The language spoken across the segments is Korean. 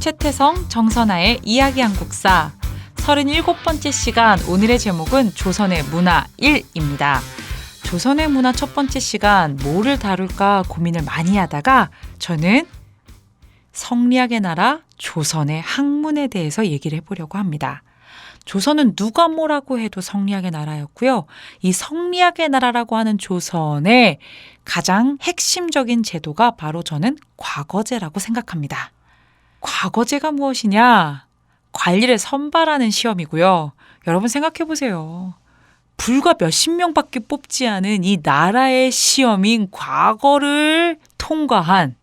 최태성, 정선아의 이야기 한국사 37번째 시간, 오늘의 제목은 조선의 문화 1입니다. 조선의 문화 첫 번째 시간 뭐를 다룰까 고민을 많이 하다가 저는 성리학의 나라 조선의 학문에 대해서 얘기를 해보려고 합니다. 조선은 누가 뭐라고 해도 성리학의 나라였고요. 이 성리학의 나라라고 하는 조선의 가장 핵심적인 제도가 바로 저는 과거제라고 생각합니다. 과거제가 무엇이냐? 관리를 선발하는 시험이고요. 여러분 생각해보세요. 불과 몇십 명밖에 뽑지 않은 이 나라의 시험인 과거를 통과한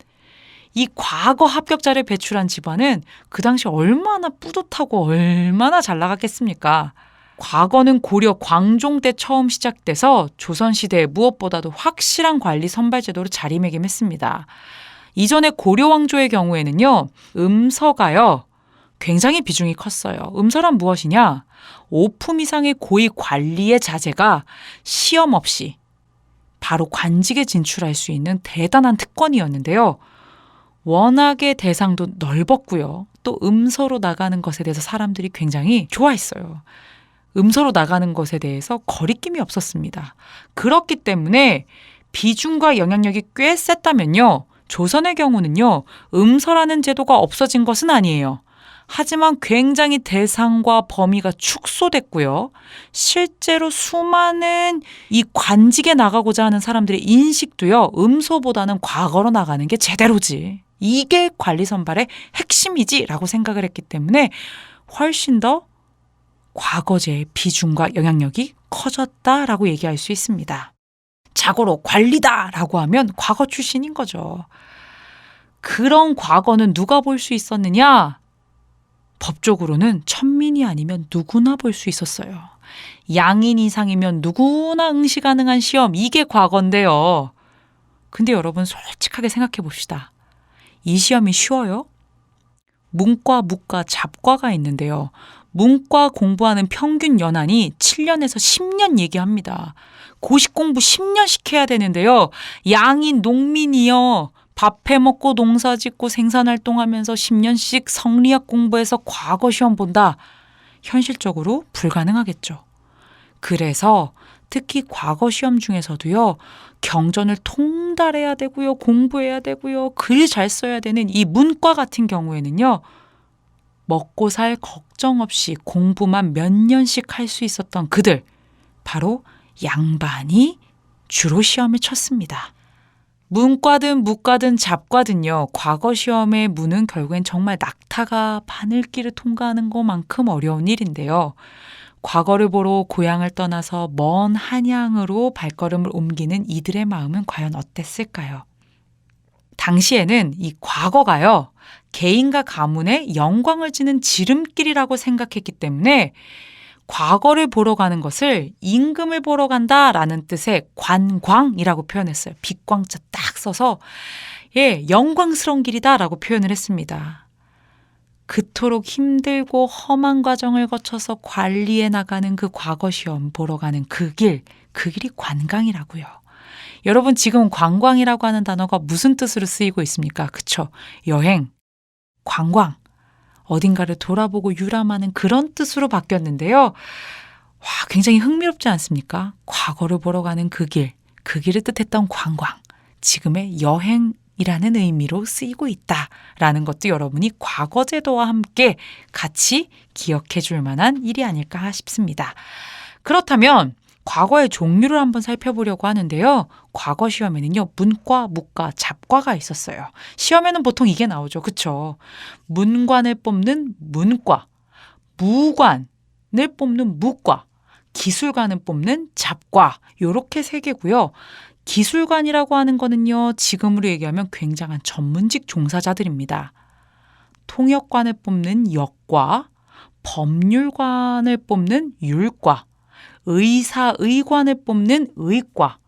이 과거 합격자를 배출한 집안은 그 당시 얼마나 뿌듯하고 얼마나 잘 나갔겠습니까? 과거는 고려 광종 때 처음 시작돼서 조선시대에 무엇보다도 확실한 관리 선발 제도로 자리매김했습니다. 이전에 고려 왕조의 경우에는요, 음서가요, 굉장히 비중이 컸어요. 음서란 무엇이냐? 5품 이상의 고위 관리의 자제가 시험 없이 바로 관직에 진출할 수 있는 대단한 특권이었는데요. 워낙에 대상도 넓었고요. 또 음서로 나가는 것에 대해서 사람들이 굉장히 좋아했어요. 음서로 나가는 것에 대해서 거리낌이 없었습니다. 그렇기 때문에 비중과 영향력이 꽤 셌다면요. 조선의 경우는요. 음서라는 제도가 없어진 것은 아니에요. 하지만 굉장히 대상과 범위가 축소됐고요. 실제로 수많은 이 관직에 나가고자 하는 사람들의 인식도요. 음소보다는 과거로 나가는 게 제대로지. 이게 관리 선발의 핵심이지라고 생각을 했기 때문에 훨씬 더 과거제의 비중과 영향력이 커졌다라고 얘기할 수 있습니다. 자고로 관리다라고 하면 과거 출신인 거죠. 그런 과거는 누가 볼 수 있었느냐? 법적으로는 천민이 아니면 누구나 볼 수 있었어요. 양인 이상이면 누구나 응시 가능한 시험, 이게 과거인데요. 근데 여러분 솔직하게 생각해 봅시다. 이 시험이 쉬워요? 문과, 무과, 잡과가 있는데요. 문과 공부하는 평균 연한이 7년에서 10년 얘기합니다. 고시 공부 10년씩 해야 되는데요. 양인, 농민이요. 밥 해먹고 농사 짓고 생산활동하면서 10년씩 성리학 공부해서 과거 시험 본다. 현실적으로 불가능하겠죠. 그래서 특히 과거 시험 중에서도요. 경전을 통달해야 되고요. 공부해야 되고요. 글 잘 써야 되는 이 문과 같은 경우에는요. 먹고 살 걱정 없이 공부만 몇 년씩 할 수 있었던 그들. 바로 양반이 주로 시험에 쳤습니다. 문과든 무과든 잡과든요. 과거 시험의 문은 결국엔 정말 낙타가 바늘길을 통과하는 것만큼 어려운 일인데요. 과거를 보러 고향을 떠나서 먼 한양으로 발걸음을 옮기는 이들의 마음은 과연 어땠을까요? 당시에는 이 과거가요. 개인과 가문에 영광을 주는 지름길이라고 생각했기 때문에 과거를 보러 가는 것을 임금을 보러 간다라는 뜻의 관광이라고 표현했어요. 빛광자 딱 써서 영광스러운 길이다라고 표현을 했습니다. 그토록 힘들고 험한 과정을 거쳐서 관리해 나가는 그 과거 시험 보러 가는 그 길이 관광이라고요. 여러분 지금 관광이라고 하는 단어가 무슨 뜻으로 쓰이고 있습니까? 그쵸? 여행, 관광. 어딘가를 돌아보고 유람하는 그런 뜻으로 바뀌었는데요. 와, 굉장히 흥미롭지 않습니까? 과거를 보러 가는 그 길을 뜻했던 관광, 지금의 여행이라는 의미로 쓰이고 있다라는 것도 여러분이 과거제도와 함께 같이 기억해 줄 만한 일이 아닐까 싶습니다. 그렇다면 과거의 종류를 한번 살펴보려고 하는데요. 과거 시험에는요. 문과, 무과, 잡과가 있었어요. 시험에는 보통 이게 나오죠. 그렇죠? 문관을 뽑는 문과, 무관을 뽑는 무과, 기술관을 뽑는 잡과 이렇게 세 개고요. 기술관이라고 하는 거는요. 지금으로 얘기하면 굉장한 전문직 종사자들입니다. 통역관을 뽑는 역과, 법률관을 뽑는 율과, 의사의관을 뽑는 의과,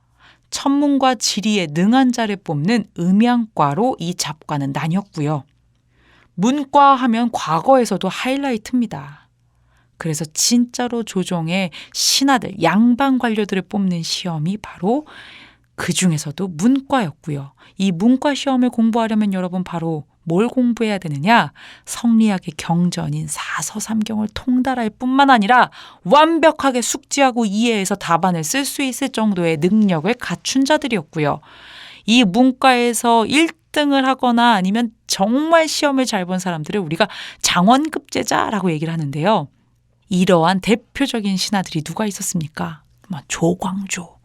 천문과 지리에 능한 자를 뽑는 음양과로 이 잡과는 나뉘었고요. 문과 하면 과거에서도 하이라이트입니다. 그래서 진짜로 조정의 신하들, 양반 관료들을 뽑는 시험이 바로 그 중에서도 문과였고요. 이 문과 시험을 공부하려면 여러분 바로 뭘 공부해야 되느냐? 성리학의 경전인 사서삼경을 통달할 뿐만 아니라 완벽하게 숙지하고 이해해서 답안을 쓸 수 있을 정도의 능력을 갖춘 자들이었고요. 이 문과에서 1등을 하거나 아니면 정말 시험을 잘 본 사람들을 우리가 장원급제자라고 얘기를 하는데요. 이러한 대표적인 신하들이 누가 있었습니까? 조광조,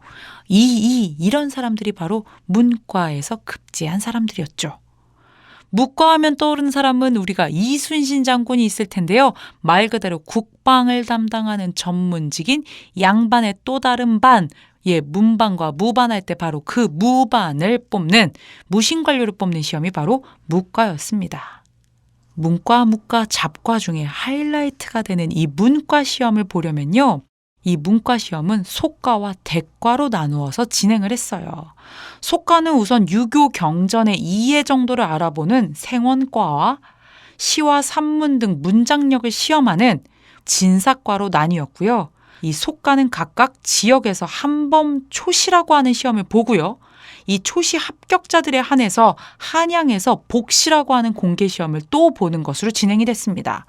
이이 이런 사람들이 바로 문과에서 급제한 사람들이었죠. 문과하면 떠오르는 사람은 우리가 이순신 장군이 있을 텐데요. 말 그대로 국방을 담당하는 전문직인 양반의 또 다른 반, 문반과 무반할 때 바로 그 무반을 뽑는 무신관료를 뽑는 시험이 바로 문과였습니다. 문과, 잡과 중에 하이라이트가 되는 이 문과 시험을 보려면요. 이 문과 시험은 속과와 대과로 나누어서 진행을 했어요. 속과는 우선 유교 경전의 이해 정도를 알아보는 생원과와 시와 산문 등 문장력을 시험하는 진사과로 나뉘었고요. 이 속과는 각각 지역에서 한범초시라고 하는 시험을 보고요. 이 초시 합격자들에 한해서 한양에서 복시라고 하는 공개시험을 또 보는 것으로 진행이 됐습니다.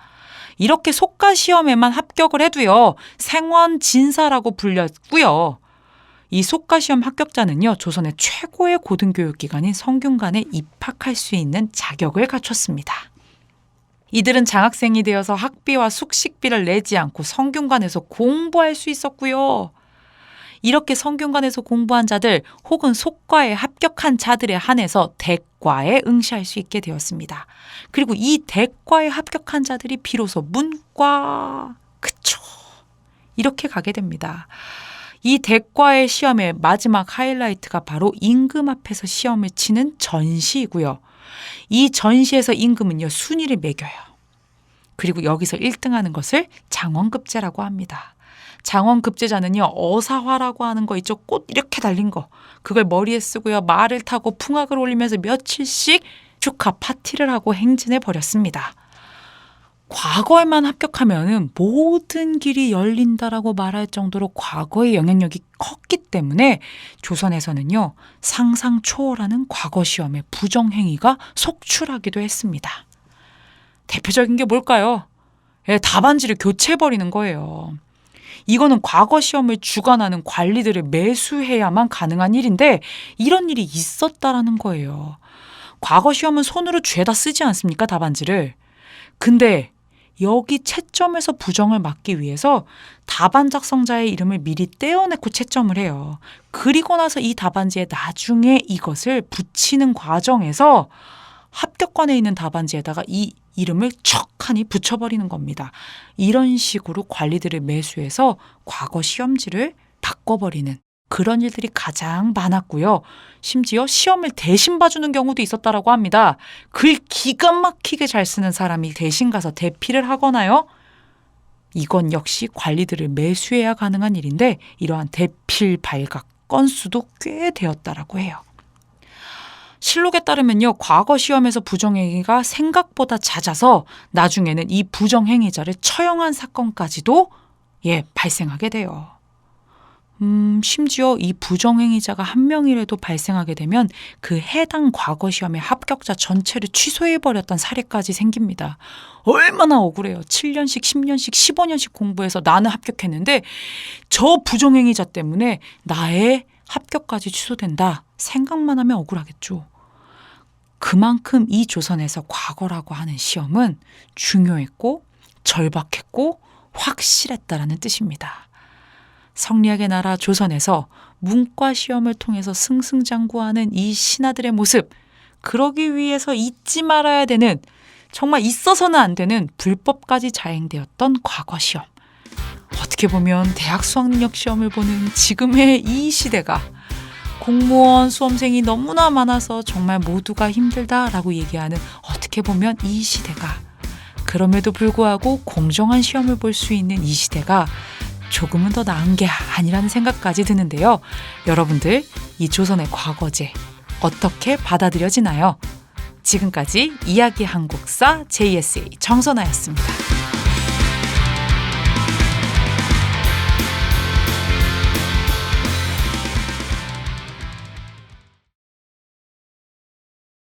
이렇게 속과 시험에만 합격을 해도요. 생원 진사라고 불렸고요. 이 속과 시험 합격자는요. 조선의 최고의 고등교육기관인 성균관에 입학할 수 있는 자격을 갖췄습니다. 이들은 장학생이 되어서 학비와 숙식비를 내지 않고 성균관에서 공부할 수 있었고요. 이렇게 성균관에서 공부한 자들 혹은 속과에 합격한 자들에 한해서 대과에 응시할 수 있게 되었습니다. 그리고 이 대과에 합격한 자들이 비로소 문과, 그쵸, 이렇게 가게 됩니다. 이 대과의 시험의 마지막 하이라이트가 바로 임금 앞에서 시험을 치는 전시이고요. 이 전시에서 임금은요, 순위를 매겨요. 그리고 여기서 1등하는 것을 장원급제라고 합니다. 장원급제자는요, 어사화라고 하는 거 있죠. 꽃 이렇게 달린 거. 그걸 머리에 쓰고요. 말을 타고 풍악을 올리면서 며칠씩 축하 파티를 하고 행진해 버렸습니다. 과거에만 합격하면 모든 길이 열린다라고 말할 정도로 과거의 영향력이 컸기 때문에 조선에서는요, 상상 초월하는 과거 시험의 부정행위가 속출하기도 했습니다. 대표적인 게 뭘까요? 답안지를 교체해버리는 거예요. 이거는 과거 시험을 주관하는 관리들을 매수해야만 가능한 일인데 이런 일이 있었다라는 거예요. 과거 시험은 손으로 죄다 쓰지 않습니까? 답안지를. 근데 여기 채점에서 부정을 막기 위해서 답안 작성자의 이름을 미리 떼어내고 채점을 해요. 그리고 나서 이 답안지에 나중에 이것을 붙이는 과정에서 합격권에 있는 답안지에다가 이 이름을 척하니 붙여버리는 겁니다. 이런 식으로 관리들을 매수해서 과거 시험지를 바꿔버리는 그런 일들이 가장 많았고요. 심지어 시험을 대신 봐주는 경우도 있었다라고 합니다. 글 기가 막히게 잘 쓰는 사람이 대신 가서 대피를 하거나요. 이건 역시 관리들을 매수해야 가능한 일인데 이러한 대필 발각 건수도 꽤 되었다라고 해요. 실록에 따르면요, 과거 시험에서 부정행위가 생각보다 잦아서 나중에는 이 부정행위자를 처형한 사건까지도 발생하게 돼요. 심지어 이 부정행위자가 한 명이라도 발생하게 되면 그 해당 과거 시험의 합격자 전체를 취소해버렸던 사례까지 생깁니다. 얼마나 억울해요. 7년씩, 10년씩, 15년씩 공부해서 나는 합격했는데 저 부정행위자 때문에 나의 합격까지 취소된다. 생각만 하면 억울하겠죠. 그만큼 이 조선에서 과거라고 하는 시험은 중요했고 절박했고 확실했다라는 뜻입니다. 성리학의 나라 조선에서 문과 시험을 통해서 승승장구하는 이 신하들의 모습, 그러기 위해서 잊지 말아야 되는, 정말 있어서는 안 되는 불법까지 자행되었던 과거 시험. 어떻게 보면 대학 수학능력 시험을 보는 지금의 이 시대가 공무원 수험생이 너무나 많아서 정말 모두가 힘들다라고 얘기하는, 어떻게 보면 이 시대가, 그럼에도 불구하고 공정한 시험을 볼 수 있는 이 시대가 조금은 더 나은 게 아니라는 생각까지 드는데요. 여러분들, 이 조선의 과거제 어떻게 받아들여지나요? 지금까지 이야기 한국사 JSA 정선아였습니다.